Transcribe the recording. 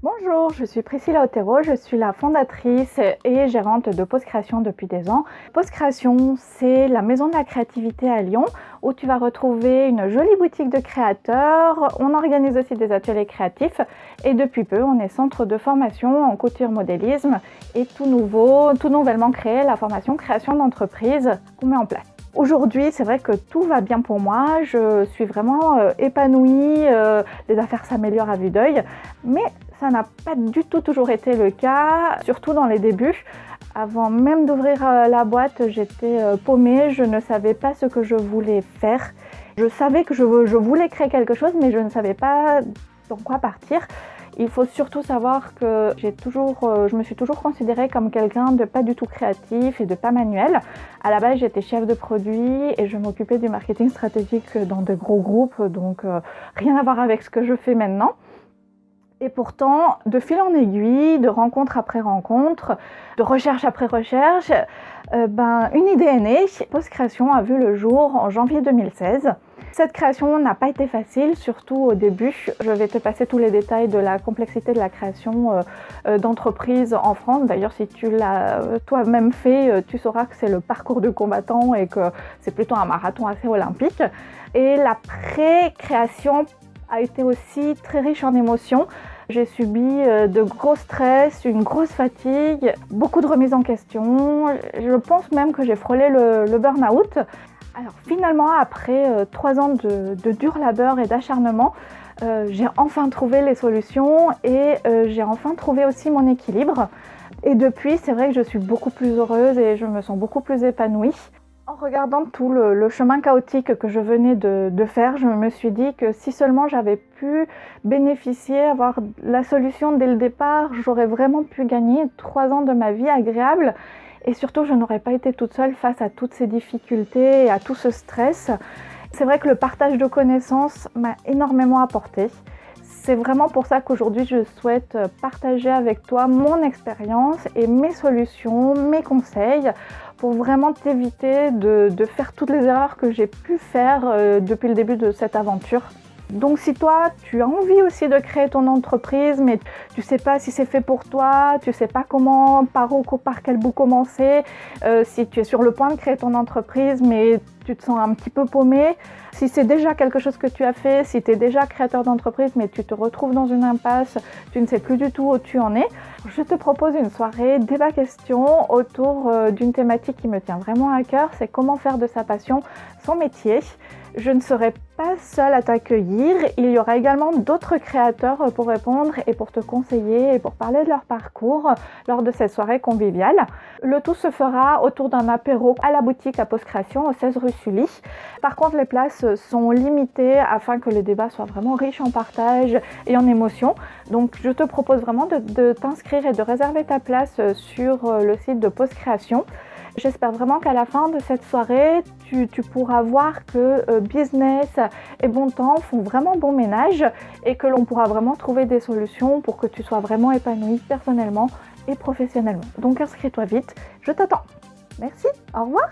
Bonjour, je suis Priscilla Otero, je suis la fondatrice et gérante de Pause Création depuis des ans. Pause Création, c'est la maison de la créativité à Lyon où tu vas retrouver une jolie boutique de créateurs. On organise aussi des ateliers créatifs et depuis peu, on est centre de formation en couture modélisme et tout nouvellement créé la formation création d'entreprise qu'on met en place. Aujourd'hui, c'est vrai que tout va bien pour moi, je suis vraiment épanouie, les affaires s'améliorent à vue d'œil, mais ça n'a pas du tout toujours été le cas, surtout dans les débuts. Avant même d'ouvrir la boîte, j'étais paumée, je ne savais pas ce que je voulais faire. Je savais que je voulais créer quelque chose, mais je ne savais pas dans quoi partir. Il faut surtout savoir que je me suis toujours considérée comme quelqu'un de pas du tout créatif et de pas manuel. À la base, j'étais chef de produit et je m'occupais du marketing stratégique dans de gros groupes, donc rien à voir avec ce que je fais maintenant. Et pourtant, de fil en aiguille, de rencontre après rencontre, de recherche après recherche, une idée est née. Pause Création a vu le jour en janvier 2016. Cette création n'a pas été facile, surtout au début. Je vais te passer tous les détails de la complexité de la création d'entreprise en France. D'ailleurs, si tu l'as toi-même fait, tu sauras que c'est le parcours du combattant et que c'est plutôt un marathon assez olympique. Et la pré-création a été aussi très riche en émotions. J'ai subi de gros stress, une grosse fatigue, beaucoup de remises en question. Je pense même que j'ai frôlé le burn-out. Alors finalement, après 3 ans de dur labeur et d'acharnement, j'ai enfin trouvé les solutions et j'ai enfin trouvé aussi mon équilibre. Et depuis, c'est vrai que je suis beaucoup plus heureuse et je me sens beaucoup plus épanouie. En regardant tout le chemin chaotique que je venais de faire, je me suis dit que si seulement j'avais pu bénéficier, avoir la solution dès le départ, j'aurais vraiment pu gagner 3 ans de ma vie agréable. Et surtout, je n'aurais pas été toute seule face à toutes ces difficultés et à tout ce stress. C'est vrai que le partage de connaissances m'a énormément apporté. C'est vraiment pour ça qu'aujourd'hui, je souhaite partager avec toi mon expérience et mes solutions, mes conseils, pour vraiment t'éviter de faire toutes les erreurs que j'ai pu faire depuis le début de cette aventure. Donc si toi, tu as envie aussi de créer ton entreprise, mais tu ne sais pas si c'est fait pour toi, tu ne sais pas par quel bout commencer, si tu es sur le point de créer ton entreprise, mais tu te sens un petit peu paumé, si c'est déjà quelque chose que tu as fait, si tu es déjà créateur d'entreprise, mais tu te retrouves dans une impasse, tu ne sais plus du tout où tu en es, je te propose une soirée débat question autour d'une thématique qui me tient vraiment à cœur, c'est comment faire de sa passion son métier. Je ne serai pas seule à t'accueillir, il y aura également d'autres créateurs pour répondre et pour te conseiller et pour parler de leur parcours lors de cette soirée conviviale. Le tout se fera autour d'un apéro à la boutique à Pause Création au 16 rue Sully. Par contre, les places sont limitées afin que le débat soit vraiment riche en partage et en émotion. Donc je te propose vraiment de t'inscrire et de réserver ta place sur le site de Pause Création. J'espère vraiment qu'à la fin de cette soirée, tu pourras voir que business et bon temps font vraiment bon ménage et que l'on pourra vraiment trouver des solutions pour que tu sois vraiment épanoui personnellement et professionnellement. Donc inscris-toi vite, je t'attends. Merci, au revoir.